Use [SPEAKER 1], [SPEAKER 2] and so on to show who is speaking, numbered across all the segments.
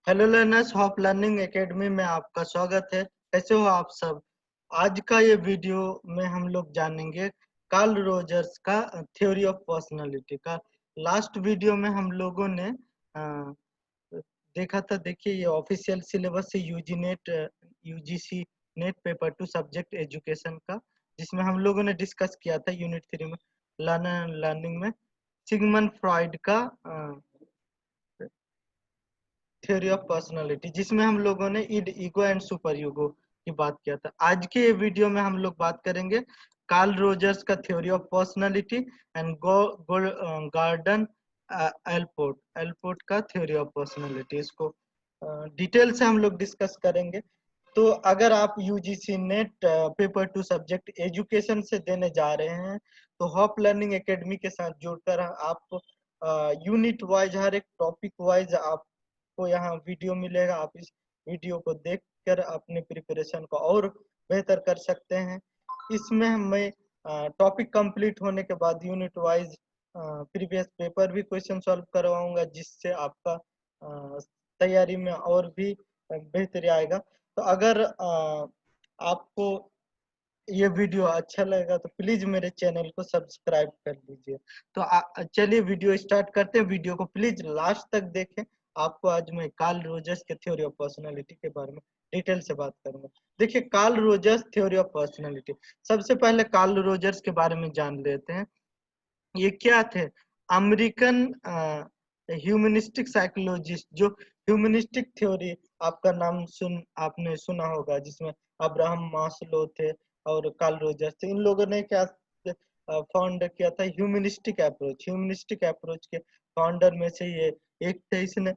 [SPEAKER 1] Hello learners, hop learning academy में आपका स्वागत है। कैसे हो आप सब? आज का ये वीडियो में हम लोग जानेंगे कार्ल रोजर्स का थ्योरी ऑफ पर्सनालिटी का। लास्ट वीडियो में हम लोगों ने देखा था। देखिए, ये ऑफिशियल सिलेबस है UGC net paper 2 subject education का, जिसमें हम लोगों ने डिस्कस किया था यूनिट 3 में लर्निंग में सिगमंड फ्रॉइड का थ्योरी ऑफ पर्सनालिटी, जिसमें हम लोगों ने ईगो एंड सुपर ईगो की बात किया था। आज के ये वीडियो में हम लोग बात करेंगे कार्ल रोजर्स का theory of personality and garden Alport Alport का थ्योरी ऑफ पर्सनालिटी। इसको डिटेल से हम लोग डिस्कस करेंगे। तो अगर आप UGC net paper 2 subject education से देने जा रहे हैं, तो हॉप लर्निंग एकेडमी के साथ जुड़कर आप यूनिट वाइज, हर एक टॉपिक वाइज आपको यहाँ वीडियो मिलेगा। आप इस वीडियो को देखकर अपने प्रिपरेशन को और बेहतर कर सकते हैं। इसमें मैं टॉपिक कंप्लीट होने के बाद यूनिट वाइज प्रीवियस पेपर भी क्वेश्चन सॉल्व करवाऊंगा, जिससे आपका तैयारी में और भी बेहतरी आएगा। तो अगर आपको ये वीडियो अच्छा लगेगा तो प्लीज मेरे चैनल को सब्सक्राइब कर लीजिए। तो चलिए वीडियो स्टार्ट करते हैं। वीडियो को प्लीज लास्ट तक देखें। आपको आज मैं कार्ल रोजर्स के थ्योरी ऑफ पर्सनालिटी के बारे में डिटेल से बात करूंगा। देखिए, Carl Rogers theory of personality, सबसे पहले कार्ल रोजर्स के बारे में जान लेते हैं। ये क्या थे? अमेरिकन ह्यूमनिस्टिक साइकोलॉजिस्ट, जो ह्यूमनिस्टिक थ्योरी आपका नाम आपने सुना होगा, जिसमें अब्राहम मास्लो थे और कार्ल रोजर्स थे। इन लोगों ने क्या फाउंड किया था? ह्यूमनिस्टिक अप्रोच के फाउंडर में से ये एक थे। इसने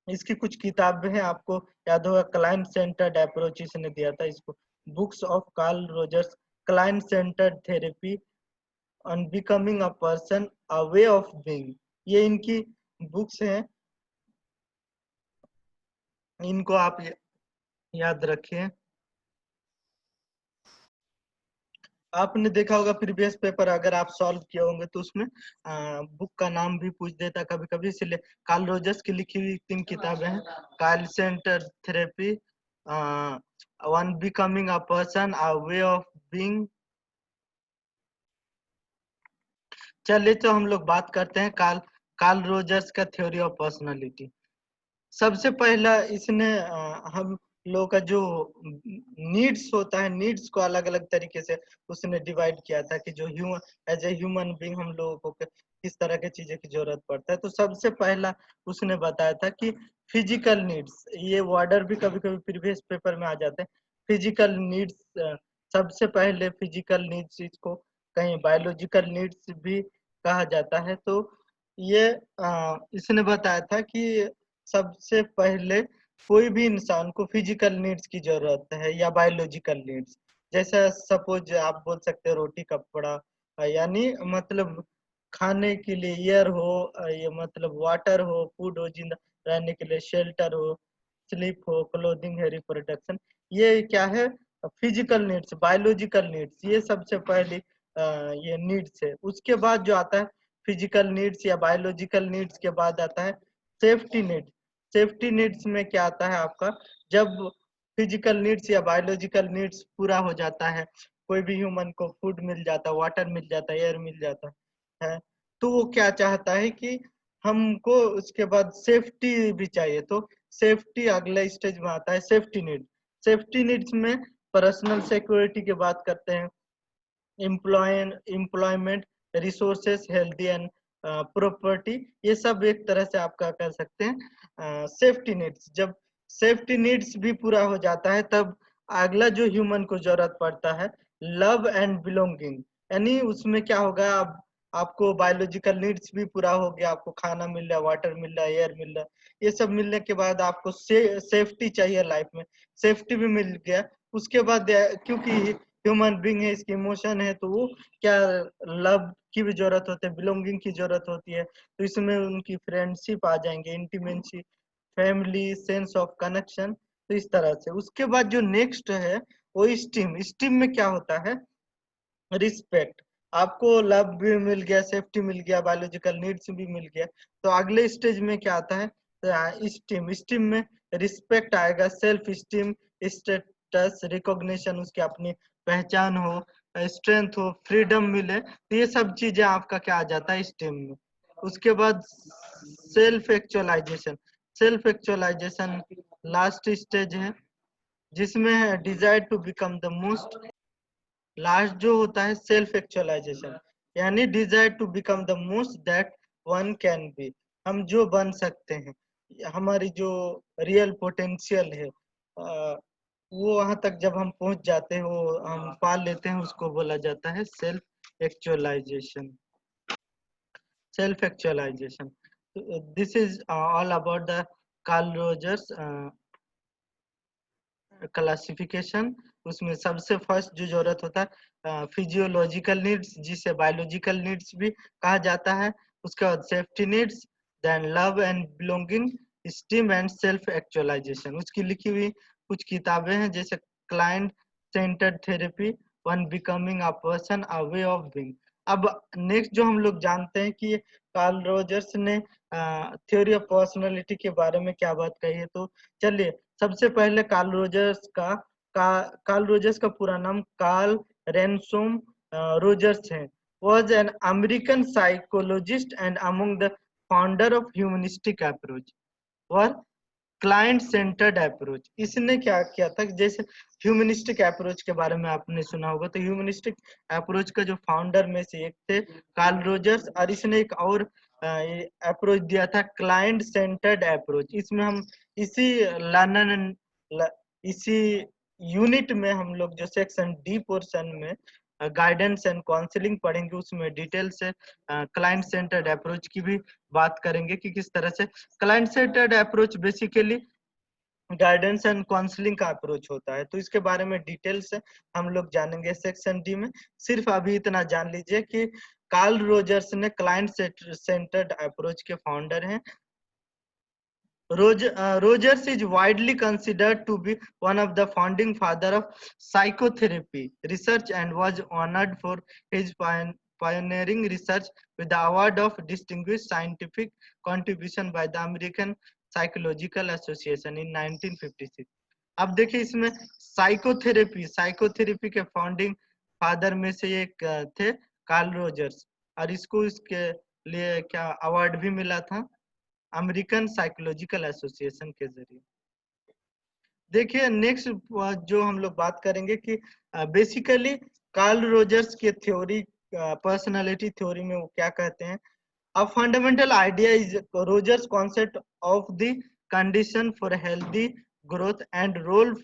[SPEAKER 1] इसकी कुछ किताबें हैं, आपको याद होगा क्लाइंट सेंटर्ड अप्रोच इसने दिया था इसको। Books of Carl Rogers, client centred therapy, on becoming a person, a way of being, ये इनकी बुक्स हैं। इनको आप याद रखिए। आपने देखा होगा प्रीवियस पेपर अगर आप सॉल्व किए होंगे तो उसमें बुक का नाम भी पूछ देता कभी कभी, इसलिए कार्ल रोजर्स की लिखी हुई 3 किताबें हैं। Carl centre therapy, one becoming a person, a way of being. चलिए, तो हम लोग बात करते हैं कार्ल कार्ल रोजर्स का थ्योरी ऑफ पर्सनालिटी। सबसे पहला इसने हम लोगों का जो नीड्स होता है, नीड्स को अलग अलग तरीके से उसने डिवाइड किया था कि जो human, as a human being हम लोगों को किस तरह की चीजें की जरूरत पड़ता है। तो सबसे पहला उसने बताया था कि फिजिकल नीड्स, ये वर्डर भी कभी कभी प्रीवियस पेपर में आ जाते हैं। फिजिकल नीड्स, सबसे पहले फिजिकल नीड्स, इसको कहीं बायोलॉजिकल नीड्स भी कहा जाता है। तो ये इसने बताया था कि सबसे पहले कोई भी इंसान को फिजिकल नीड्स की जरूरत है या बायोलॉजिकल नीड्स। जैसा सपोज आप बोल सकते हो रोटी कपड़ा, यानी मतलब खाने के लिए एयर हो, ये मतलब वाटर हो, फूड हो, जिंदा रहने के लिए शेल्टर हो, स्लीप हो, क्लोथिंग है, रिप्रोडक्शन। ये क्या है? फिजिकल नीड्स, बायोलॉजिकल नीड्स, ये सबसे पहली ये नीड्स है। उसके बाद जो आता है फिजिकल नीड्स या बायोलॉजिकल नीड्स के बाद आता है सेफ्टी नीड्स। सेफ्टी नीड्स में क्या आता है आपका? जब फिजिकल नीड्स या बायोलॉजिकल नीड्स पूरा हो जाता है, कोई भी ह्यूमन को फूड मिल जाता है, वाटर मिल जाता है, एयर मिल जाता है, तो वो क्या चाहता है कि हमको उसके बाद सेफ्टी भी चाहिए। तो सेफ्टी अगले स्टेज में आता है सेफ्टी नीड। सेफ्टी नीड्स में पर्सनल सिक्योरिटी की बात करते हैं, employment, resources, healthy and property, ये सब एक तरह से आप क्या कर सकते हैं सेफ्टी नीड्स। जब सेफ्टी नीड्स भी पूरा हो जाता है, तब अगला जो ह्यूमन को जरूरत पड़ता है लव एंड बिलोंगिंग। यानी उसमें क्या होगा? आपको बायोलॉजिकल नीड्स भी पूरा हो गया, आपको खाना मिल रहा है, वाटर मिल रहा है, एयर मिल रहा है, ये सब मिलने के बाद आपको सेफ्टी चाहिए लाइफ में, सेफ्टी भी मिल गया। उसके बाद क्योंकि ह्यूमन बीइंग है, इसकी इमोशन है, तो वो क्या, लव की भी जरूरत होती है, बिलोंगिंग की जरूरत होती है। तो इसमें उनकी फ्रेंडशिप आ जाएंगे, intimacy, family, sense of connection. तो इस तरह से उसके बाद जो नेक्स्ट है वो स्टीम। स्टीम में क्या होता है? रिस्पेक्ट। आपको लव भी मिल गया, सेफ्टी मिल गया, बायोलॉजिकल नीड्स भी मिल गया, तो अगले स्टेज में क्या आता है? स्टीम, स्टीम में रिस्पेक्ट आएगा, सेल्फ स्टीम, स्टेटस, रिकॉग्निशन, उसकी अपनी पहचान हो, स्ट्रेंथ हो, फ्रीडम मिले, तो ये सब चीजें आपका क्या आ जाता है स्टीम में। उसके बाद self actualization, self actualization last stage है, जिसमें है desire to become the most. Last जो होता है सेल्फ एक्चुअलाइजेशन, यानी desire to become the most that one can be, हम जो बन सकते हैं, हमारी जो रियल पोटेंशियल है, वो वहां तक जब हम पहुंच जाते हैं, वो हम पा लेते हैं, उसको बोला जाता है self actualization. Self actualization, this is all about the Carl Rogers classification. उसमें सबसे फर्स्ट जो जरूरत होता है फिजियोलॉजिकल नीड्स, जिसे बायोलॉजिकल नीड्स भी कहा जाता है। उसके बाद safety needs, then love and belonging, esteem and self actualization. उसकी लिखी हुई कुछ किताबें हैं, जैसे client centred therapy, one becoming a person, a way of being. अब नेक्स्ट जो हम लोग जानते हैं कि कार्ल रोजर्स ने थ्योरी ऑफ पर्सनालिटी के बारे में क्या बात कही है, तो चलिए सबसे पहले कार्ल रोजर्स का पूरा नाम कार्ल रेनसोम रोजर्स है। was an American psychologist and among the founder of humanistic approach, और क्लाइंट सेंटर्ड अप्रोच। इसने क्या किया था, जैसे ह्यूमनिस्टिक अप्रोच के बारे में आपने सुना होगा, तो ह्यूमनिस्टिक अप्रोच का जो फाउंडर में से एक थे कार्ल रोजर्स, और इसने एक और अप्रोच दिया था क्लाइंट सेंटर्ड अप्रोच। इसमें हम इसी लर्नर इसी यूनिट में हम लोग जो सेक्शन डी पोर्शन में गाइडेंस एंड काउंसलिंग पढ़ेंगे, उसमें डिटेल से क्लाइंट सेंटर्ड अप्रोच की भी बात करेंगे कि किस तरह से client centred approach basically guidance and counselling का अप्रोच होता है। तो इसके बारे में डिटेल से हम लोग जानेंगे सेक्शन डी में। सिर्फ अभी इतना जान लीजिए कि कार्ल रोजर्स ने क्लाइंट सेंटर्ड अप्रोच के फाउंडर हैं। Rogers is widely considered to be one of the founding father of psychotherapy research and was honored for his pioneering research with the award of distinguished scientific contribution by the American Psychological Association in 1956. अब देखिए इसमें psychotherapy के founding father में से एक थे Carl Rogers, और इसको इसके लिए क्या अवार्ड भी मिला था अमेरिकन साइकोलॉजिकल एसोसिएशन के जरिए। देखिए नेक्स्ट जो हम लोग बात करेंगे कि बेसिकली कार्ल रोजर्स के थ्योरी, पर्सनालिटी थ्योरी में वो क्या कहते हैं। A fundamental idea is Rogers concept of the condition for healthy growth and role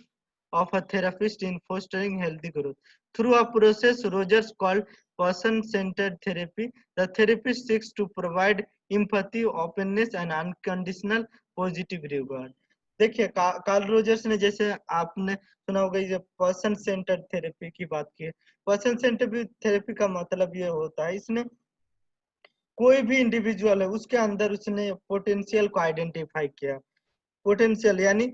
[SPEAKER 1] of a therapist in fostering healthy growth. Through a process Rogers called person-centered therapy, the therapist seeks to provide empathy, openness and unconditional positive regard. देखिए Carl Rogers ने, जैसे आपने सुना होगा, ये person centred therapy की बात की है। पर्सन सेंटर्ड थेरेपी का मतलब ये होता है, इसने कोई भी इंडिविजुअल है उसके अंदर उसने पोटेंशियल को आइडेंटिफाई किया। पोटेंशियल यानी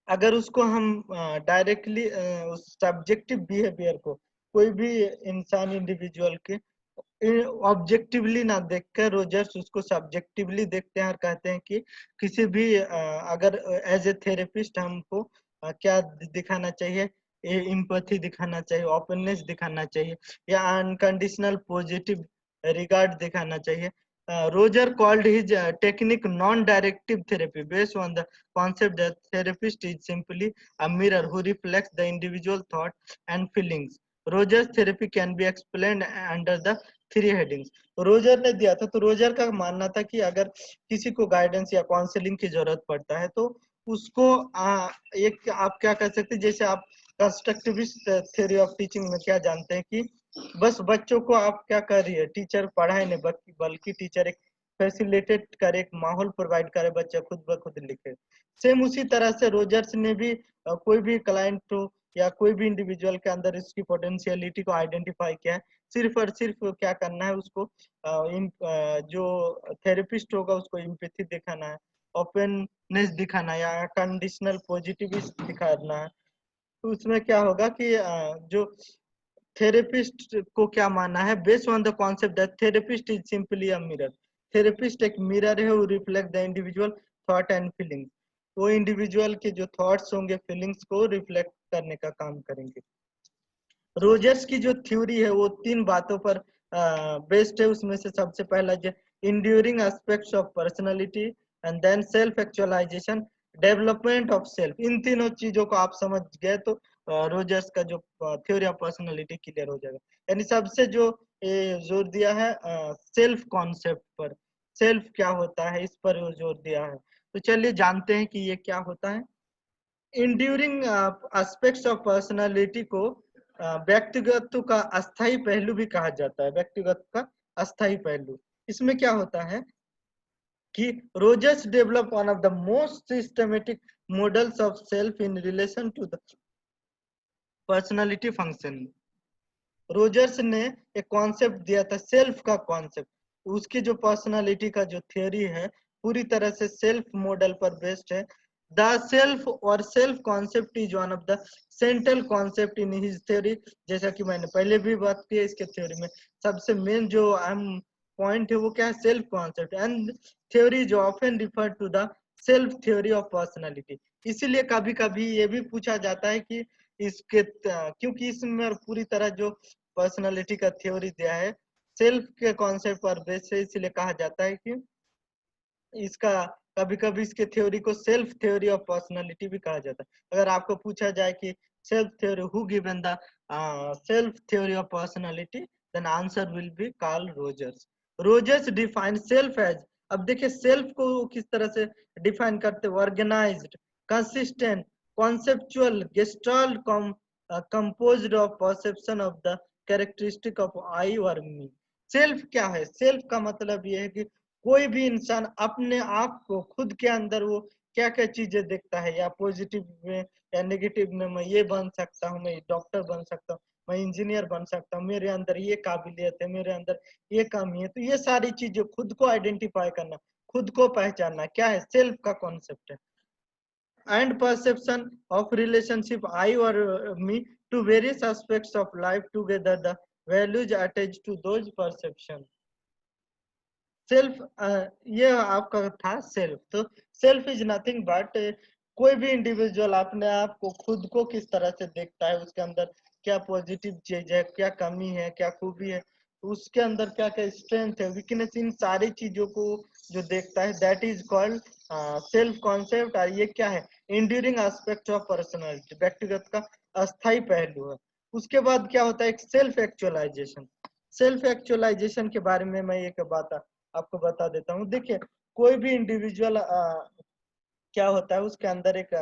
[SPEAKER 1] अगर उसको हम डायरेक्टली उस सब्जेक्टिव बिहेवियर को, कोई भी इंसान इंडिविजुअल के ऑब्जेक्टिवली ना देखकर रोजर्स उसको सब्जेक्टिवली देखते हैं और कहते हैं कि किसी भी अगर एज ए थेरेपिस्ट हमको क्या दिखाना चाहिए, एम्पैथी दिखाना चाहिए, ओपननेस दिखाना चाहिए, या अनकंडीशनल पॉजिटिव रिगार्ड दिखाना चाहिए। Roger called his technique non-directive therapy based on the concept that therapist is simply a mirror who reflects the individual thought and feelings. Roger's therapy can be explained under the three headings. Roger ने दिया था, तो Roger का मानना था कि अगर किसी को गाइडेंस या काउंसलिंग की जरूरत पड़ता है तो उसको एक आप क्या कर सकते हैं, जैसे आप कंस्ट्रक्टिविस्ट थ्योरी ऑफ टीचिंग में क्या जानते हैं कि बस बच्चों को आप क्या कर रही है, टीचर पढ़ाए नहीं बल्कि टीचर एक फैसिलिटेट करे, एक माहौल प्रोवाइड करे, बच्चा खुद ब खुद लिखे। सेम उसी तरह से रोजर्स ने भी कोई भी क्लाइंट हो या कोई भी इंडिविजुअल के अंदर इसकी पोटेंशियलिटी को आइडेंटिफाई किया है, सिर्फ और सिर्फ क्या करना है उसको जो थेरेपिस्ट होगा उसको एम्पैथी दिखाना है, ओपननेस दिखाना है या कंडीशनल पॉजिटिविस्ट दिखाना है। तो उसमें क्या होगा कि जो थेरेपिस्ट को क्या मानना है, based on the concept that therapist is simply a mirror. Therapist एक मिरर है, वो reflect the individual thought and feelings, वो इंडिविजुअल के जो थॉट्स होंगे फीलिंग्स को रिफ्लेक्ट करने का काम करेंगे। रोजर्स की जो थ्योरी है वो 3 बातों पर बेस्ड है। उसमें से सबसे पहला जो enduring aspects of personality and then self actualization, development of self. इन तीनों चीजों को आप समझ गए तो रोजर्स का जो थ्योरी ऑफ पर्सनालिटी क्लियर हो जाएगा। यानी सबसे जो जोर दिया है सेल्फ कॉन्सेप्ट पर, सेल्फ क्या होता है इस पर जोर दिया है। तो चलिए जानते हैं कि ये क्या होता है। इंड्यूरिंग एस्पेक्ट्स ऑफ पर्सनालिटी को व्यक्तिगत का अस्थाई पहलू भी कहा जाता है, व्यक्तिगत का अस्थाई पहलू। इसमें क्या होता है कि Rogers develop one of the most systematic models of self in relation to the personality function. Rogers ने एक कॉन्सेप्ट दिया था सेल्फ का कॉन्सेप्ट, उसकी जो पर्सनालिटी का जो थ्योरी है पूरी तरह से सेल्फ मॉडल पर बेस्ड है। द सेल्फ और self concept is one of the central concept in his theory. जैसा कि मैंने पहले भी बात की है, इसके थ्योरी में सबसे मेन जो अहम पॉइंट है वो क्या है, self concept and theory is often refer to the self theory of personality. इसीलिए कभी कभी ये भी पूछा जाता है कि इसके क्योंकि इसमें पूरी तरह जो पर्सनालिटी का थ्योरी दिया है सेल्फ के कॉन्सेप्ट पर बेस है, इसलिए कहा जाता है कि इसका कभी कभी इसके थ्योरी को सेल्फ थ्योरी ऑफ पर्सनालिटी भी कहा जाता है। अगर आपको पूछा जाए कि self theory who given the self theory of personality, then answer will be Carl Rogers. Rogers define self as, अब देखिए सेल्फ को किस तरह से डिफाइन करते, organized, consistent, conceptual, gestalt, composed of perception of the characteristic of I और me. Self क्या है, सेल्फ का मतलब ये है कि कोई भी इंसान अपने आप को खुद के अंदर वो क्या क्या चीजें देखता है, या पॉजिटिव में या नेगेटिव में, मैं ये बन सकता हूँ, मैं डॉक्टर बन सकता हूँ, मैं इंजीनियर बन सकता हूँ, मेरे अंदर ये काबिलियत है, मेरे अंदर ये कमी है। तो ये सारी चीजें खुद को आइडेंटिफाई करना, खुद को पहचानना क्या है, सेल्फ का कॉन्सेप्ट है। And perception of relationship I और me to various aspects of life together the values attach to those perception. Self ये आपका था सेल्फ। तो सेल्फ इज नथिंग बट कोई भी इंडिविजुअल अपने आप को खुद को किस तरह से देखता है, उसके अंदर क्या पॉजिटिव चीज है, क्या कमी है, क्या खूबी है, उसके अंदर क्या क्या स्ट्रेंथ है, वीकनेस, इन सारी चीजों को जो देखता है that is called self concept. और ये क्या है, इंड्यूरिंग एस्पेक्ट ऑफ पर्सनालिटी, व्यक्तिगत का अस्थाई पहलू है। उसके बाद क्या होता है, एक सेल्फ एक्चुअलाइजेशन। सेल्फ एक्चुअलाइजेशन के बारे में मैं एक बात आपको बता देता हूँ। देखिए कोई भी इंडिविजुअल क्या होता है, उसके अंदर एक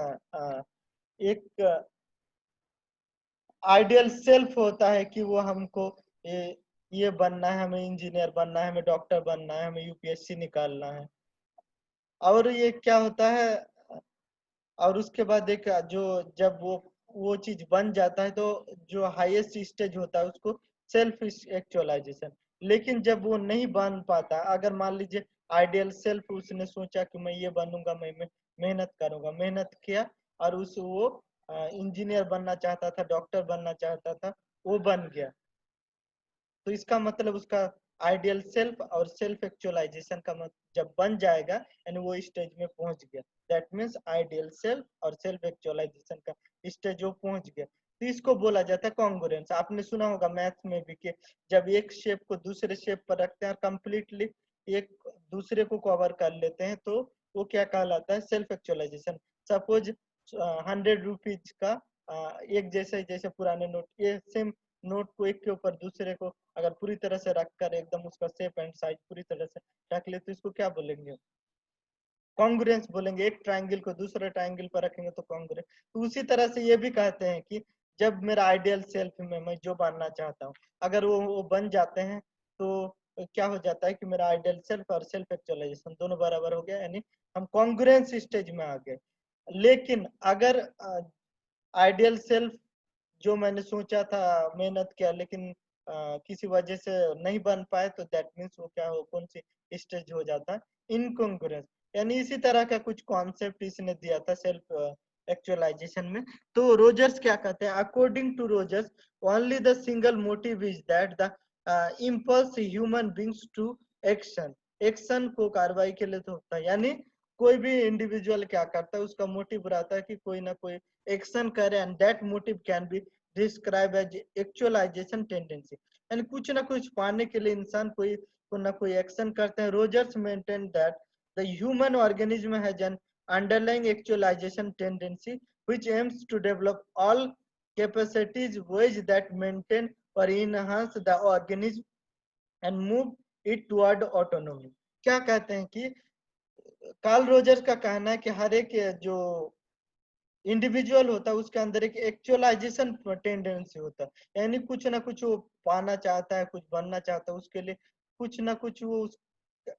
[SPEAKER 1] आइडियल सेल्फ होता है कि वो हमको ये बनना है, हमें इंजीनियर बनना है, हमें डॉक्टर बनना है, हमें यूपीएससी निकालना है। और ये क्या होता है, और उसके बाद एक जो जब वो चीज बन जाता है तो जो हाईएस्ट स्टेज होता है उसको सेल्फ एक्चुअलाइजेशन। लेकिन जब वो नहीं बन पाता, अगर मान लीजिए आइडियल सेल्फ उसने सोचा कि मैं ये बनूंगा, मैं मेहनत करूंगा, मेहनत किया और वो इंजीनियर बनना चाहता था, डॉक्टर बनना चाहता था, वो बन गया, तो इसका मतलब उसका आइडियल सेल्फ और सेल्फ एक्चुअलाइजेशन का जब बन जाएगा यानी वो स्टेज में पहुंच गया, दैट मीन्स आइडियल सेल्फ और सेल्फ एक्चुअलाइजेशन का स्टेज वो पहुंच गया। तो इसको बोला जाता है कॉन्ग्रुएंस। आपने सुना होगा मैथ में भी कि जब एक शेप को दूसरे शेप पर रखते हैं और कंप्लीटली एक दूसरे को कवर कर लेते हैं तो वो क्या कहलाता है, सेल्फ एक्चुअलाइजेशन। सपोज 100 रुपीज का एक जैसे जैसे पुराने नोट, ये सेम नोट को एक के ऊपर दूसरे को अगर पूरी तरह से रखकर एकदम उसका शेप एंड साइज पूरी तरह से रख ले तो इसको क्या बोलेंगे, कॉन्ग्रुएंस बोलेंगे। एक ट्रायंगल को दूसरे ट्रायंगल पर रखेंगे तो कॉन्ग्रुएंस। तो उसी तरह से ये भी कहते हैं कि जब मेरा आइडियल सेल्फ में मैं जो बनना चाहता हूँ अगर वो बन जाते हैं तो क्या हो जाता है कि मेरा आइडियल सेल्फ और सेल्फ एक्चुअलाइजेशन दोनों बराबर हो गया, यानी हम कॉन्ग्रुएंस स्टेज में आ गए। लेकिन अगर आइडियल सेल्फ जो मैंने सोचा था, मेहनत किया, लेकिन किसी वजह से नहीं बन पाए तो दैट मीन्स वो क्या हो, कौन सी स्टेज हो जाता है, इनकॉन्ग्रुएंस। यानी इसी तरह का कुछ कॉन्सेप्ट इसने दिया था सेल्फ एक्चुअलाइजेशन में। तो रोजर्स क्या कहते हैं, according to Rogers only the single motive is that the impulse human beings to action, action को कार्रवाई के लिए तो होता है, यानी कोई भी इंडिविजुअल क्या करता है, उसका मोटिव रहता है कि कोई ना कोई एक्शन करे, and that motive can be describe as actualization tendency. यानी कुछ ना कुछ पाने के लिए इंसान कोई ना कोई एक्शन करते हैं। Rogers maintain that the human organism has an underlying actualization tendency which aims to develop all capacities ways that maintain or enhance the organism and move it toward autonomy। क्या कहते हैं कि कार्ल रोजर्स का कहना है कि हर एक जो इंडिविजुअल होता है उसके अंदर एक एक्चुअलाइजेशन टेंडेंसी होता है, यानी कुछ ना कुछ वो पाना चाहता है, कुछ बनना चाहता है, उसके लिए कुछ ना कुछ वो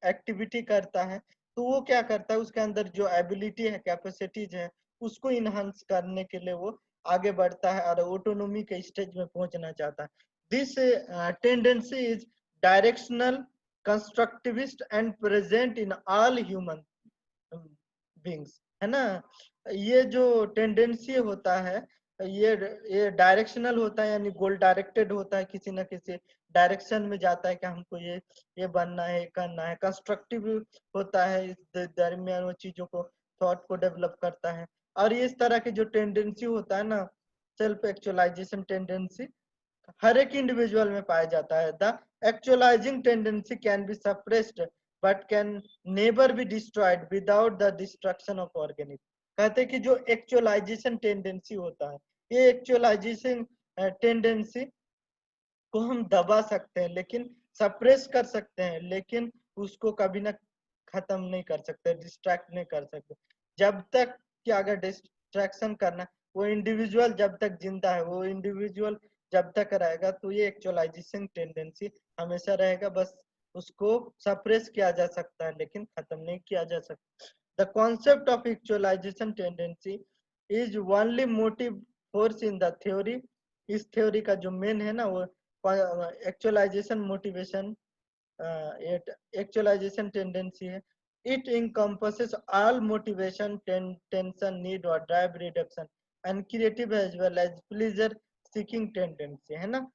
[SPEAKER 1] एक्टिविटी करता है। तो वो क्या करता है, उसके अंदर जो एबिलिटी है, कैपेसिटीज है, उसको इनहांस करने के लिए वो आगे बढ़ता है और ऑटोनोमी के स्टेज में पहुंचना चाहता है। This tendency is directional, constructivist and present in all human beings, है ना। ये जो टेंडेंसी होता है, ये डायरेक्शनल होता है, यानी गोल डायरेक्टेड होता है, किसी ना किसी डायरेक्शन में जाता है कि हमको ये बनना है, करना है। कंस्ट्रक्टिव होता है, इस दरमियान वो चीजों को, थॉट को डेवलप करता है। और इस तरह की जो टेंडेंसी होता है ना, सेल्फ एक्चुअलाइजेशन टेंडेंसी, हर एक इंडिविजुअल में पाया जाता है। The actualizing tendency can be suppressed but can never be destroyed without the destruction of organism. कहते हैं कि जो एक्चुअलाइजेशन टेंडेंसी होता है, ये एक्चुअलाइजेशन टेंडेंसी को हम दबा सकते हैं, लेकिन सप्रेस कर सकते हैं, लेकिन उसको कभी ना खत्म नहीं कर सकते, डिस्ट्रैक्ट नहीं कर सकते। जब तक कि अगर डिस्ट्रैक्शन करना, वो इंडिविजुअल जब तक जिंदा है, वो इंडिविजुअल जब तक रहेगा, तो ये एक्चुअलाइजेशन टेंडेंसी हमेशा रहेगा। बस उसको सप्रेस किया जा सकता है, लेकिन खत्म नहीं किया जा सकता। The concept of actualization tendency is only motive force in the theory. इस थ्योरी का जो मेन है ना, वो एक्चुअलाइजेशन मोटिवेशन, एक्चुअलाइजेशन टेंडेंसी है। It encompasses all motivation, tension, need or drive reduction and creative as well as pleasure seeking tendency, है ना।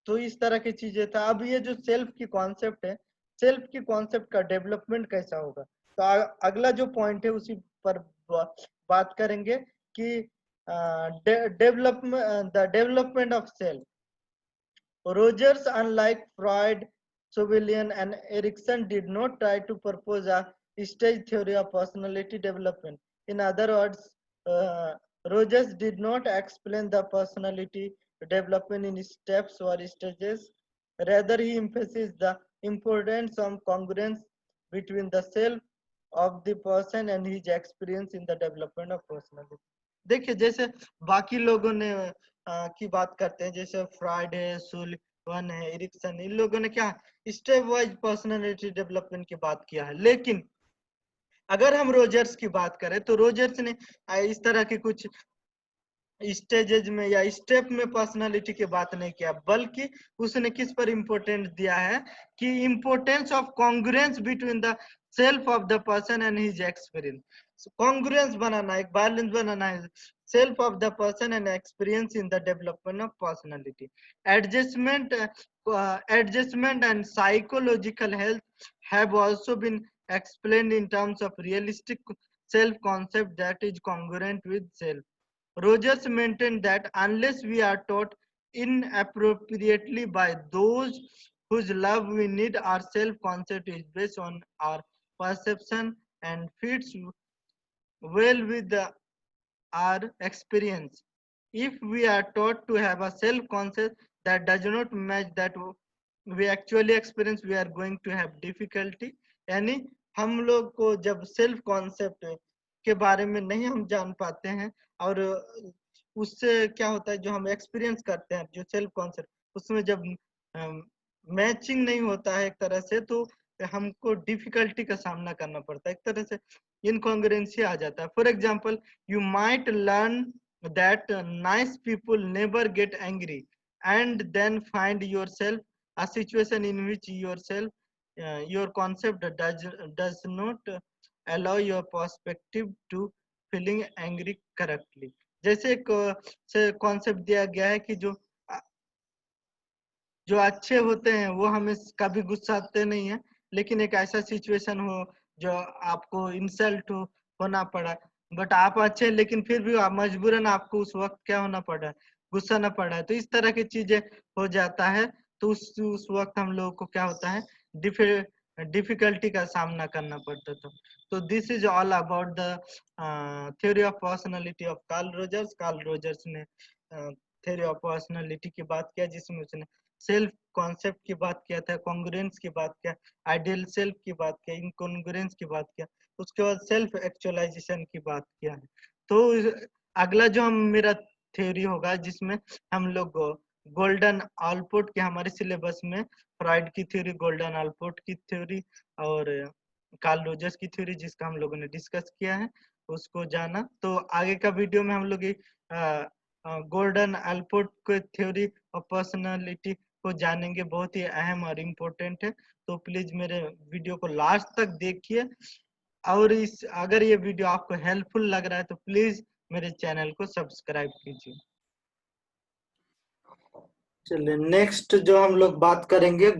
[SPEAKER 1] तो इस तरह की चीजें था। अब ये जो सेल्फ की कॉन्सेप्ट है, सेल्फ की कॉन्सेप्ट का डेवलपमेंट कैसा होगा, तो अगला जो पॉइंट है उसी पर बात करेंगे कि development, the development of self. Rogers, unlike Freud, Chauvelin, and Erikson, did not try to propose a stage theory of personality development. In other words, uh, Rogers did not explain the personality development in steps or stages. Rather, he emphasized the importance of congruence between the self of the person and his experience in the development of personality। देखिए, जैसे बाकी लोगों ने की बात करते हैं, जैसे फ्राइड है, सुलिवान है, एरिक्सन, इन लोगों ने क्या स्टेप वाइज पर्सनालिटी डेवलपमेंट की बात किया है। लेकिन अगर हम रोजर्स की बात करें, तो रोजर्स ने इस तरह की कुछ स्टेजेज में या स्टेप में पर्सनालिटी की बात नहीं किया, बल्कि उसने किस पर इंपोर्टेंस दिया है कि importance of congruence between the self of the person and his experience. Congruence बनाना, एक बैलेंस बनाना है, self of the person and experience in the development of personality. Adjustment and psychological health have also been explained in terms of realistic self concept that is congruent with self. Rogers maintained that unless we are taught inappropriately by those whose love we need, our self-concept is based on our perception and fits well with our experience. If we are taught to have a self-concept that does not match that we actually experience, we are going to have difficulty। यानी हम लोग को जब self concept के बारे में नहीं हम जान पाते हैं, और उससे क्या होता है, जो हम एक्सपीरियंस करते हैं, जो सेल्फ कॉन्सेप्ट, उसमें जब मैचिंग नहीं होता है एक तरह से, तो हमको डिफिकल्टी का सामना करना पड़ता है, एक तरह से इनकॉन्ग्रुएंसी आ जाता है। For example, you might learn that nice people never get angry, and then find yourself a situation in which your concept does not allow your perspective to feeling angry correctly। जैसे एक कॉन्सेप्ट दिया गया है कि जो अच्छे होते हैं वो हमें कभी गुस्साते नहीं है, लेकिन एक ऐसा सिचुएशन हो जो आपको इंसल्ट होना पड़ा, बट आप अच्छे हैं, लेकिन फिर भी आप मजबूरन आपको उस वक्त क्या होना पड़ा, गुस्सा ना पड़ा है। तो इस तरह की चीजें हो जाता है। तो उस वक्त हम लोगों को क्या होता है, डिफिकल्टी का सामना करना पड़ता था। तो this is all about the theory of personality of Carl Rogers. Carl Rogers ने थ्योरी ऑफ पर्सनालिटी की बात किया, जिसमें उसने सेल्फ कॉन्सेप्ट की बात किया था, कॉन्ग्रुएंस की बात किया, आइडियल सेल्फ की बात किया, इनकॉन्ग्रुएंस की बात किया, उसके बाद सेल्फ एक्चुअलाइजेशन की बात किया है। तो अगला जो हम मेरा थ्योरी होगा, जिसमें हम लोग गोल्डन आउटपुट के, हमारे सिलेबस में फ्राइड की थ्योरी, गोल्डन आउटपुट की थ्योरी और कार्ल रोजर्स की थ्योरी, जिसका हम लोगों ने डिस्कस किया है, उसको जाना। तो आगे का वीडियो में हम लोग गोल्डन आउटपुट के थ्योरी और पर्सनालिटी को जानेंगे, बहुत ही अहम और इम्पोर्टेंट है। तो प्लीज मेरे वीडियो को लास्ट तक देखिए, और इस अगर ये वीडियो आपको हेल्पफुल लग रहा है तो प्लीज मेरे चैनल को सब्सक्राइब कीजिए। चलिए, नेक्स्ट जो हम लोग बात करेंगे,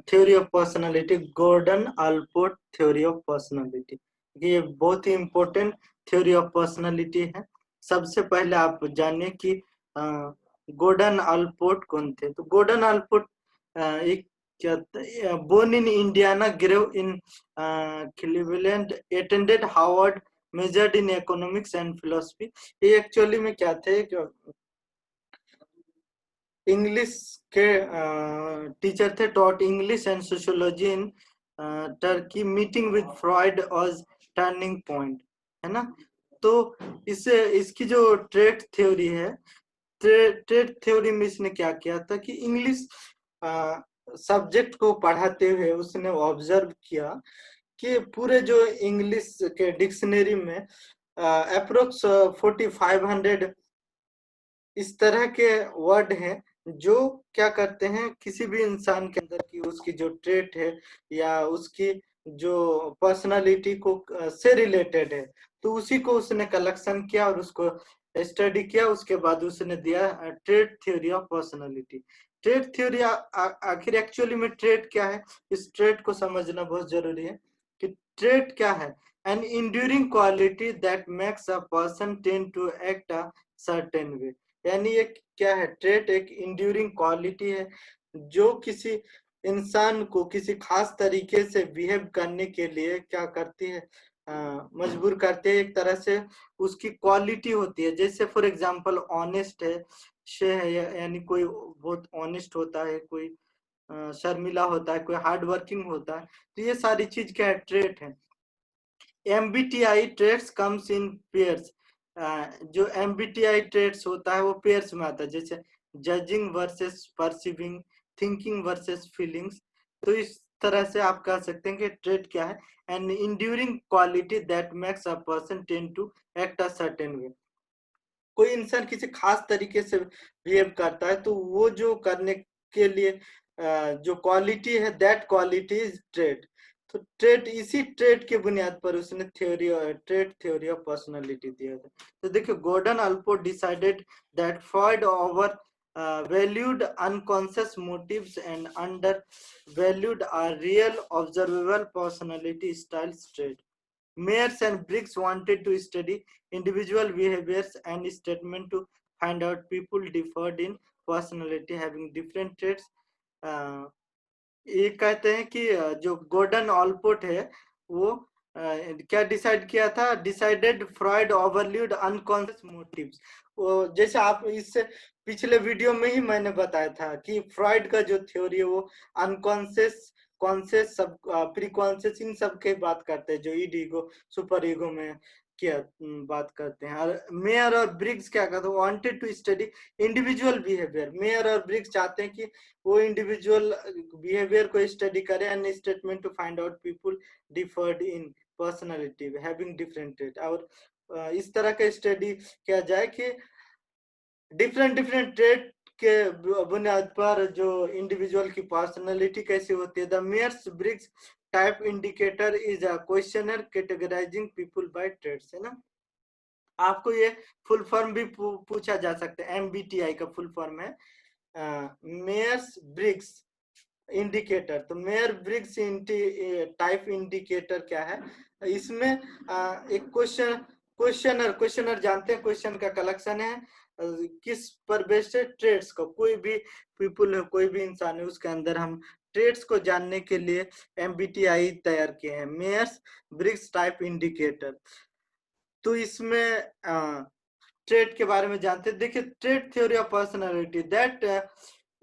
[SPEAKER 1] theory of personality, Gordon Allport theory of personality. ये बहुत ही इम्पोर्टेंट थ्योरी ऑफ पर्सनालिटी है। सबसे पहले आप जानिए कि गोर्डन आल्पोर्ट कौन थे। तो गोर्डन आल्पोर्ट एक born in Indiana, grew in Cleveland, attended Harvard, majored in economics and philosophy. ये एक्चुअली में क्या थे, इंग्लिश के टीचर थे, taught English and sociology in Turkey, meeting with Freud was turning point, है ना। तो इसकी जो ट्रेड थ्योरी है, ट्रेड थ्योरी में इसने क्या किया था कि इंग्लिश सब्जेक्ट को पढ़ाते हुए उसने ऑब्जर्व किया कि पूरे जो इंग्लिश के डिक्शनरी में अप्रोक्स 4500 इस तरह के वर्ड हैं जो क्या करते हैं, किसी भी इंसान के अंदर की उसकी जो ट्रेट है या उसकी जो पर्सनालिटी को से रिलेटेड है, तो उसी को उसने कलेक्शन किया और उसको स्टडी किया। उसके बाद उसने दिया trade theory of personality. Trade theory आखिर एक्चुअली में ट्रेड क्या है, इस ट्रेड को समझना बहुत जरूरी है कि ट्रेड क्या है। An enduring quality that makes a person tend to act a certain way. यानी ये क्या है, ट्रेट एक इंड्यूरिंग क्वालिटी है जो किसी इंसान को किसी खास तरीके से बिहेव करने के लिए क्या करती है, मजबूर करती है। एक तरह से उसकी क्वालिटी होती है। जैसे फॉर एग्जांपल ऑनेस्ट है, यानी कोई बहुत ऑनेस्ट होता है, कोई शर्मिला होता है, कोई हार्ड वर्किंग होता है। तो ये सारी चीज क्या है, ट्रेट है। MBTI traits comes in pairs. जो MBTI ट्रेड्स होता है वो पेयर्स में आता है, जैसे judging versus perceiving, thinking versus feelings. तो इस तरह से आप कह सकते हैं कि ट्रेड क्या है, an enduring quality that makes a person tend to act a certain way. कोई इंसान किसी खास तरीके से बिहेव करता है, तो वो जो करने के लिए जो क्वालिटी है, दैट क्वालिटी इज ट्रेड। तो ट्रेड, इसी ट्रेड के बुनियाद पर उसने ट्रेड थ्योरी ऑफ पर्सनालिटी दिया था। तो देखिए, Gordon Allport decided that Freud over valued unconscious motives and undervalued a real observable personality styles trait. Mayers and Briggs wanted to study individual behaviors and statement to find out people differed in personality having different traits. ये कहते हैं कि जो Gordon Allport है वो क्या decide किया था, डिसाइडेड फ्रॉइड ओवरल्यूड अनकॉन्शियस मोटिव्स। वो जैसे आप इससे पिछले वीडियो में ही मैंने बताया था कि फ्रॉइड का जो थ्योरी है वो अनकॉन्शियस, कॉन्शियस, सब प्रीकॉन्शियस, इन सब के बात करते हैं, जो ईगो सुपर ईगो में क्या बात करते हैं। और मेयर और ब्रिग्स क्या करते हैं, wanted to study individual behaviour. Myers और ब्रिग्स चाहते हैं कि वो इंडिविजुअल बिहेवियर को स्टडी करें and statement to find out people differed in personality having different trait. और इस तरह का स्टडी किया जाए कि डिफरेंट ट्रेट के बुनियाद पर जो इंडिविजुअल की पर्सनालिटी कैसी होती है। The Myers Briggs type indicator is a questionnaire categorizing people by traits, है ना। आपको ये फुल फॉर्म भी पूछा जा सकता है। MBTI का फुल फॉर्म है मेयर्स ब्रिग्स इंडिकेटर, तो मेयर ब्रिग्स टाइप इंडिकेटर क्या है? इसमें एक क्वेश्चनर जानते हैं, क्वेश्चन का कलेक्शन है किस पर बेस्ड है? ट्रेड्स को, कोई भी पीपुल है, कोई भी इंसान है, उसके अंदर हम ट्रेड्स को जानने के लिए एमबीटीआई तैयार किए हैं, मेयर्स ब्रिग्स टाइप इंडिकेटर। तो इसमें ट्रेड के बारे में जानते हैं। देखिए, trade theory of personality that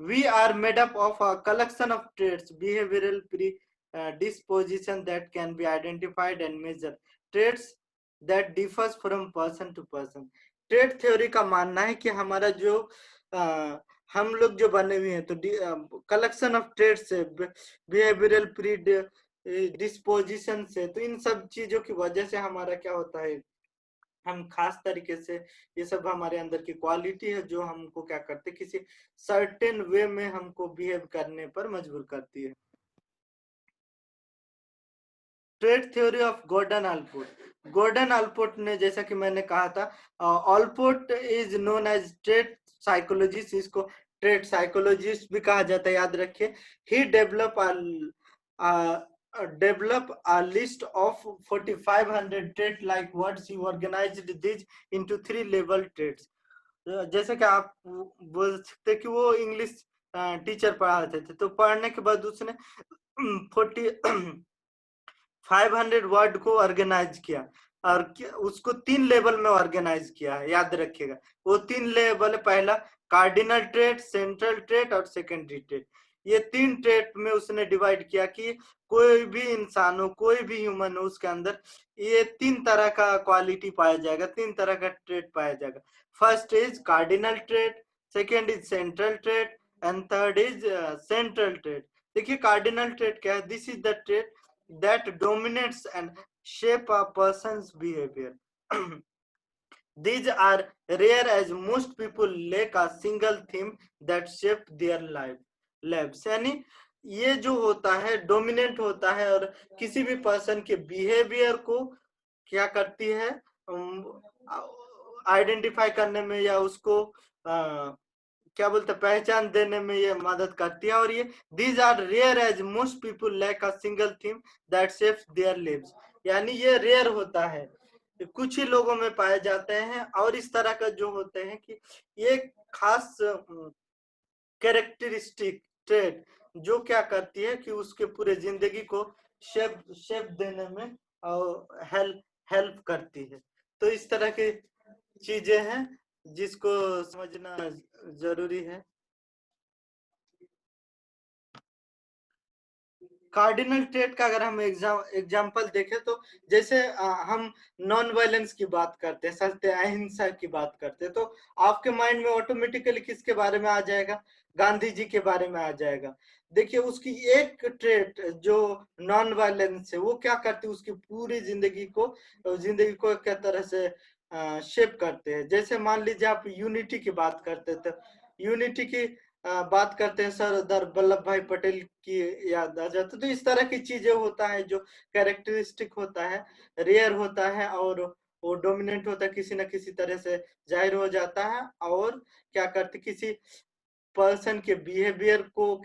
[SPEAKER 1] we are made up of a collection of traits, behavioral predisposition that can be identified and measured, traits that differs from person to person। Trade theory का मानना है कि हमारा जो हम लोग जो बने हुए हैं, तो कलेक्शन ऑफ ट्रेड्स से, बिहेवियरल प्रीडिस्पोजिशन से, तो इन सब चीजों की वजह से हमारा क्या होता है, हम खास तरीके से, ये सब हमारे अंदर की क्वालिटी है जो हमको क्या करते, किसी सर्टेन वे में हमको बिहेव करने पर मजबूर करती है। Trait theory of Gordon Allport, Gordon Allport ने, जैसा कि मैंने कहा था, Allport is known as trait psychologist, इसको ट्रेड साइकोलॉजिस्ट भी कहा जाता है, याद रखिए। ही develop a list of 4500 trait like words, he organized these into 3 level traits। जैसे कि आप बोल सकते कि वो इंग्लिश टीचर पढ़ाते थे, तो पढ़ने के बाद उसने 500 वर्ड को ऑर्गेनाइज किया और उसको 3 लेवल में ऑर्गेनाइज किया है, याद रखिएगा। वो 3 लेवल है, पहला कार्डिनल ट्रेट, सेंट्रल ट्रेट और सेकेंडरी ट्रेट। ये 3 ट्रेट में उसने डिवाइड किया कि कोई भी इंसान हो, कोई भी ह्यूमन हो, उसके अंदर ये 3 तरह का क्वालिटी पाया जाएगा, 3 तरह का ट्रेट पाया जाएगा। First is cardinal trait, second is central trait and third is central trait. देखिए, कार्डिनल ट्रेट क्या है? This is the trait that dominates and shape a person's behavior। These are rare as most people lack a single theme that shape their lives। यानी ये जो होता है, dominant होता है और किसी भी पर्सन के बिहेवियर को क्या करती है, आइडेंटिफाई करने में या उसको क्या बोलते, पहचान देने में ये मदद करती है। और ये these are rare as most people lack a single theme that shapes their lives, यानी ये रेयर होता है, कुछ ही लोगों में पाए जाते हैं। और इस तरह का जो होते हैं कि ये खास कैरेक्टरिस्टिक ट्रेड जो क्या करती है कि उसके पूरे जिंदगी को शेप देने में और हेल्प करती है। तो इस तरह की चीजें हैं जिसको समझना जरूरी है। कार्डिनल ट्रेट का अगर हम एग्जाम्पल देखें, तो जैसे हम नॉन वायलेंस की बात करते हैं, सत्य अहिंसा की बात करते हैं, तो आपके माइंड में ऑटोमेटिकली किसके बारे में आ जाएगा? गांधी जी के बारे में आ जाएगा। देखिए, उसकी एक ट्रेट जो नॉन वायलेंस है, वो क्या करती है, उसकी पूरी जिंदगी को क्या तरह से शेप करते हैं। जैसे मान लीजिए आप यूनिटी की बात करते थे, यूनिटी की बात करते हैं, सरदार वल्लभ भाई पटेल की याद आ जाती है। तो इस तरह की चीजें होता है जो कैरेक्टरिस्टिक होता है, रेयर होता है और वो डोमिनेंट होता है, किसी न किसी तरह से जाहिर हो जाता है और क्या करते, किसी पर्सन के बिहेवियर को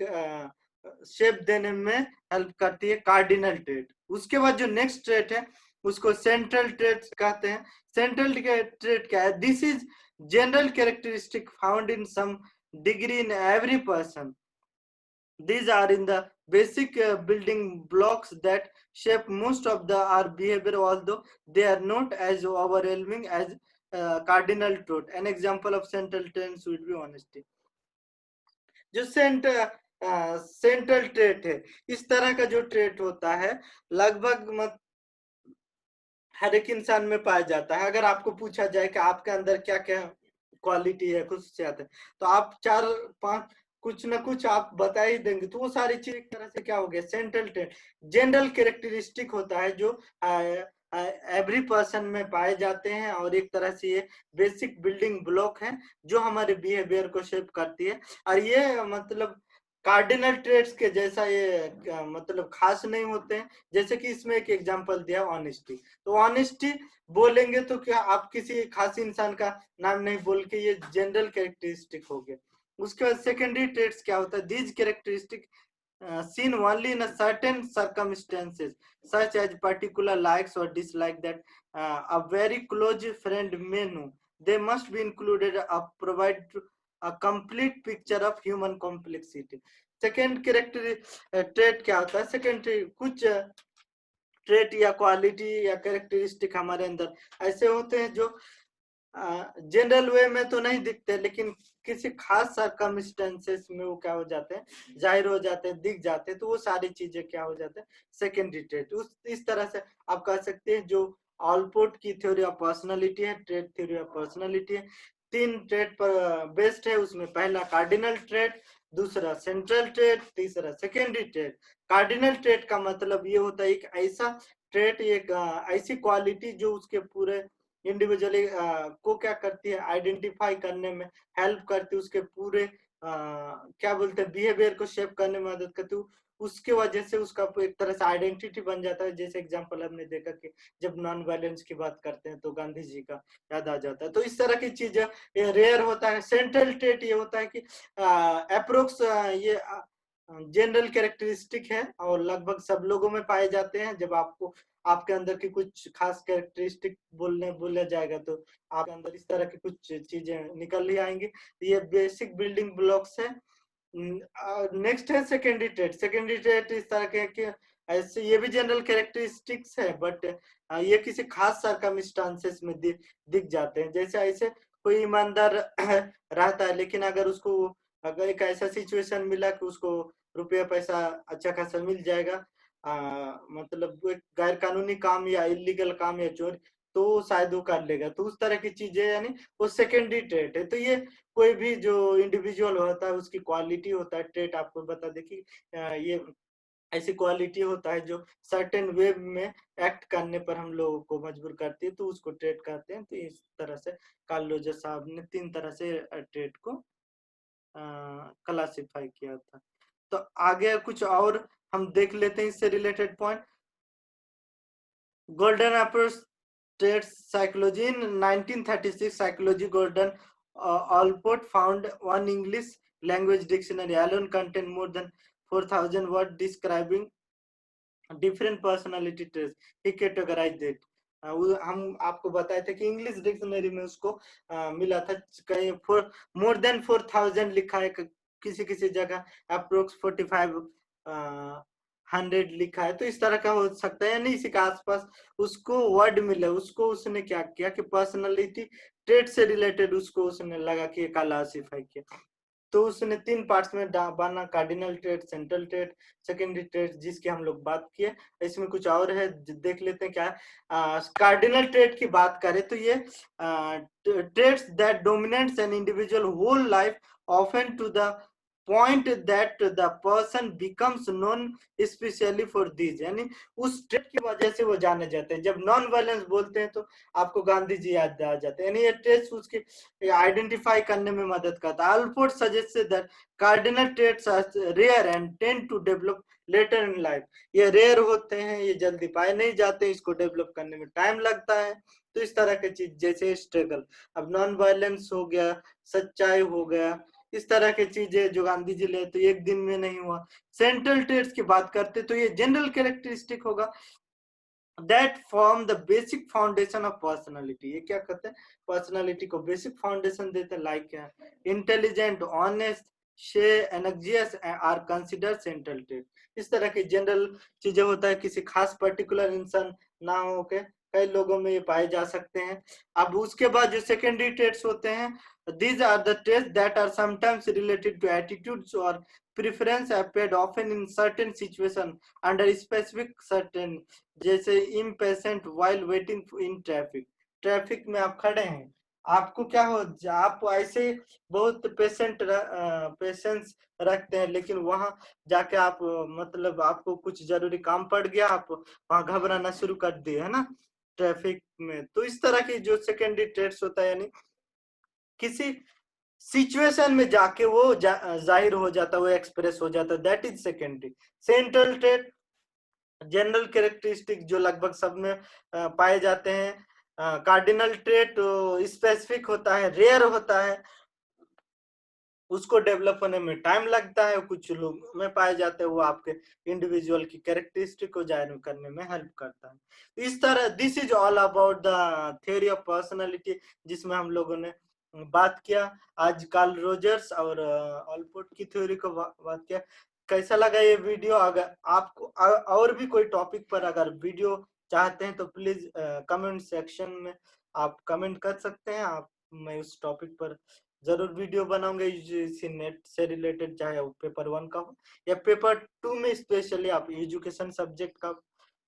[SPEAKER 1] शेप देने में हेल्प करती है, कार्डिनल ट्रेट। उसके बाद जो नेक्स्ट ट्रेट है उसको सेंट्रल ट्रेट कहते हैं। सेंट्रल ट्रेट क्या है? This is general characteristic found in some degree in every person। These are in the basic building blocks that shape most of our behavior, although they are not as overwhelming as cardinal truth। An example of central traits would be honesty। जो central trait है, इस तरह का जो trait होता है लगभग हर एक इंसान में पाया जाता है। अगर आपको पूछा जाए कि आपके अंदर क्या क्या क्वालिटी है, खुशियात है, तो आप 4-5 कुछ ना कुछ आप बता ही देंगे। तो वो सारी चीज एक तरह से क्या हो गया, सेंट्रल ट्रेट, जनरल कैरेक्टरिस्टिक होता है जो एवरी पर्सन में पाए जाते हैं और एक तरह से ये बेसिक बिल्डिंग ब्लॉक है जो हमारे बिहेवियर को शेप करती है। और ये मतलब कार्डिनल ट्रेट्स के जैसा ये मतलब खास नहीं होते हैं। जैसे कि इसमें एक एग्जांपल दिया, ऑनेस्टी। तो ऑनेस्टी बोलेंगे तो क्या आप किसी खास इंसान का नाम नहीं बोल के, ये जनरल कैरेक्टरिस्टिक हो गया। उसके बाद सेकेंडरी ट्रेट्स क्या होता है? These characteristic seen only in a certain circumstances, such as particular likes or dislike that a very close friend may know. They must be included provide a complete picture of human complexity. Second character trait क्या होता है? Second कुछ trait या quality या characteristic हमारे अंदर ऐसे होते हैं जो जनरल वे में तो नहीं दिखते, लेकिन किसी खास सर्कमस्टेंसेस में वो क्या हो जाते हैं, जाहिर हो जाते हैं, दिख जाते हैं। तो वो सारी चीजें क्या हो जाते हैं, सेकेंडरी ट्रेट। उस इस तरह से आप कह सकते हैं जो ऑलपोर्ट की थ्योरी ऑफ पर्सनालिटी है, ट्रेट थ्योरी ऑफ पर्सनालिटी है, 3 ट्रेट पर बेस्ड है। उसमें पहला कार्डिनल ट्रेट, दूसरा सेंट्रल ट्रेट, तीसरा सेकेंडरी ट्रेट। कार्डिनल ट्रेट का मतलब ये होता है एक ऐसा ट्रेट, एक ऐसी क्वालिटी जो उसके पूरे इंडिविजुअली को क्या करती है, आइडेंटिफाई करने में हेल्प करती है, उसके पूरे क्या बोलते हैं, बिहेवियर को शेप करने में मदद करती है। उसके वजह से उसका एक तरह से आइडेंटिटी बन जाता है। जैसे एग्जांपल हमने देखा कि जब नॉन वायलेंस की बात करते हैं तो गांधी जी का याद आ जाता है। तो इस तरह की चीजें रेयर होता है। सेंट्रल ट्रेट ये होता है कि अप्रोक्स ये जनरल कैरेक्टरिस्टिक है और लगभग सब लोगों में पाए जाते हैं। जब आपको आपके अंदर की कुछ खास कैरेक्टरिस्टिक बोला जाएगा तो आपके अंदर इस तरह की कुछ चीजें निकल ही आएंगी। ये बेसिक बिल्डिंग ब्लॉक्स है। नेक्स्ट है सेकेंडरी ट्रेट। सेकेंडरी ट्रेट इस तरह के कि ऐसे ये भी जनरल कैरेक्टरिस्टिक्स है, बट ये किसी खास सर्कमस्टांसेस में दिख जाते हैं। जैसे ऐसे कोई ईमानदार रहता है, लेकिन अगर उसको अगर एक ऐसा सिचुएशन मिला कि उसको रुपया पैसा अच्छा खासा मिल जाएगा, मतलब एक गैर कानूनी काम या इलीगल काम या चोरी, तो शायद वो कर लेगा। तो उस तरह की चीजें यानी वो सेकेंडरी ट्रेट है। तो ये कोई भी जो इंडिविजुअल होता है उसकी क्वालिटी होता है। ट्रेट आपको बता दे कि ये ऐसी क्वालिटी होता है जो सर्टेन वे में एक्ट करने पर हम लोगों को मजबूर करती है, तो उसको ट्रेट कहते हैं। तो इस तरह से कार्ल रोजर साहब ने 3 तरह से ट्रेट को क्लासिफाई किया था। तो आगे कुछ और हम देख लेते हैं इससे related point. Golden approach trade psychology in 1936 psychology golden Allport found one English language dictionary alone contain more than 4000 words describing different personality traits. He categorized it. हम आपको बताए थे कि इंग्लिश डिक्शनरी में उसको मिला था कहीं मोर देन 4000 लिखा है, किसी किसी जगह अप्रोक्स 4500 लिखा है। तो इस तरह का हो सकता है, यानी इसी के आसपास उसको वर्ड मिले। उसको उसने क्या किया कि पर्सनालिटी ट्रेट से रिलेटेड उसको उसने लगा कि क्लासिफाई किया। तो उसने 3 पार्ट्स में बाना, cardinal trait, central trait, secondary trait, जिसकी हम लोग बात किए। इसमें कुछ और है, देख लेते हैं क्या है। कार्डिनल ट्रेट की बात करें तो ये traits that dominates an individual whole life often to the point that the person becomes known especially for this, यानी उस ट्रेट की वजह से वो जाने जाते हैं। जब नॉन वायलेंस बोलते हैं तो आपको गांधी जी याद आ जाते हैं, यानी ये ट्रेट्स उसके आइडेंटिफाई करने में मदद करता है। Allport suggested that cardinal traits are rare and tend to develop later in life. ये रेयर होते हैं, ये जल्दी पाए नहीं जाते, इसको डेवलप करने में टाइम लगता है। तो इस तरह की चीज जैसे स्ट्रगल, अब नॉन वायलेंस हो गया, सच्चाई हो गया, इस तरह की चीजें जो गांधी जी ले तो एक दिन में नहीं हुआ। सेंट्रल ट्रेट्स की बात करते तो ये जनरल कैरेक्टरिस्टिक होगा that form the basic foundation of personality। ये क्या कहते हैं, पर्सनालिटी को बेसिक फाउंडेशन देते हैं। लाइक इंटेलिजेंट, ऑनेस्ट, शे, एनर्जियस आर कंसिडर सेंट्रल ट्रेट। इस तरह की जनरल चीजें होता है, किसी खास पर्टिकुलर इंसान ना हो के कई लोगों में ये पाए जा सकते हैं। अब उसके बाद जो सेकेंडरी ट्रेट्स होते हैं, these are the traits that are sometimes related to attitudes or preference appeared often in certain situation under specific certain, जैसे impatient while waiting in traffic. Traffic में आप खड़े हैं, आपको क्या हो, आप ऐसे बहुत पेशेंस रखते हैं, लेकिन वहां जाके आप मतलब आपको कुछ जरूरी काम पड़ गया, आप वहां घबराना शुरू कर दिए, है ना, ट्रैफिक में। तो इस तरह की जो सेकेंडरी ट्रेट्स होता है, यानी किसी सिचुएशन में जाके वो जाहिर हो जाता है, वो एक्सप्रेस हो जाता है, that is secondary. Central trait general characteristic जो लगभग सब में पाए जाते हैं। कार्डिनल ट्रेट स्पेसिफिक होता है, रेयर होता है, उसको डेवलप होने में टाइम लगता है, कुछ लोग में पाए जाते हैं वो आपके इंडिविजुअल की कैरेक्टरिस्टिक को जाहिर करने में हेल्प करता है। इस तरह this is all about the theory of personality, जिसमें हम लोगों ने बात किया आज कार्ल रोजर्स और ऑलपोर्ट की थ्योरी को बात किया। कैसा लगा ये वीडियो? अगर आपको और भी कोई टॉपिक पर अगर वीडियो चाहते हैं तो प्लीज कमेंट सेक्शन में आप कमेंट कर सकते हैं। आप मैं उस टॉपिक पर जरूर वीडियो बनाऊंगा यूजीसी नेट से रिलेटेड, चाहे वो पेपर 1 का हो या पेपर 2 में स्पेशली आप एजुकेशन सब्जेक्ट का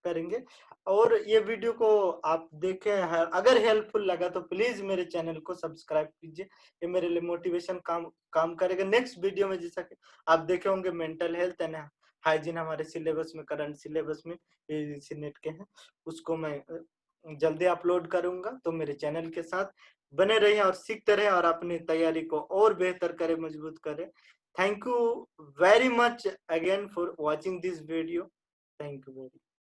[SPEAKER 1] करेंगे। और ये वीडियो को आप देखें, अगर हेल्पफुल लगा तो प्लीज मेरे चैनल को सब्सक्राइब कीजिए, ये मेरे लिए मोटिवेशन काम करेगा। नेक्स्ट वीडियो में जैसा कि आप देखे होंगे मेंटल हेल्थ एंड हाइजीन हमारे सिलेबस में, करंट सिलेबस में यूजीसी नेट के हैं, उसको मैं जल्दी अपलोड करूंगा। तो मेरे चैनल के साथ बने रहिए और सीखते रहे और अपनी तैयारी को और बेहतर करें, मजबूत करें। Thank you very much again for watching this video. Thank you very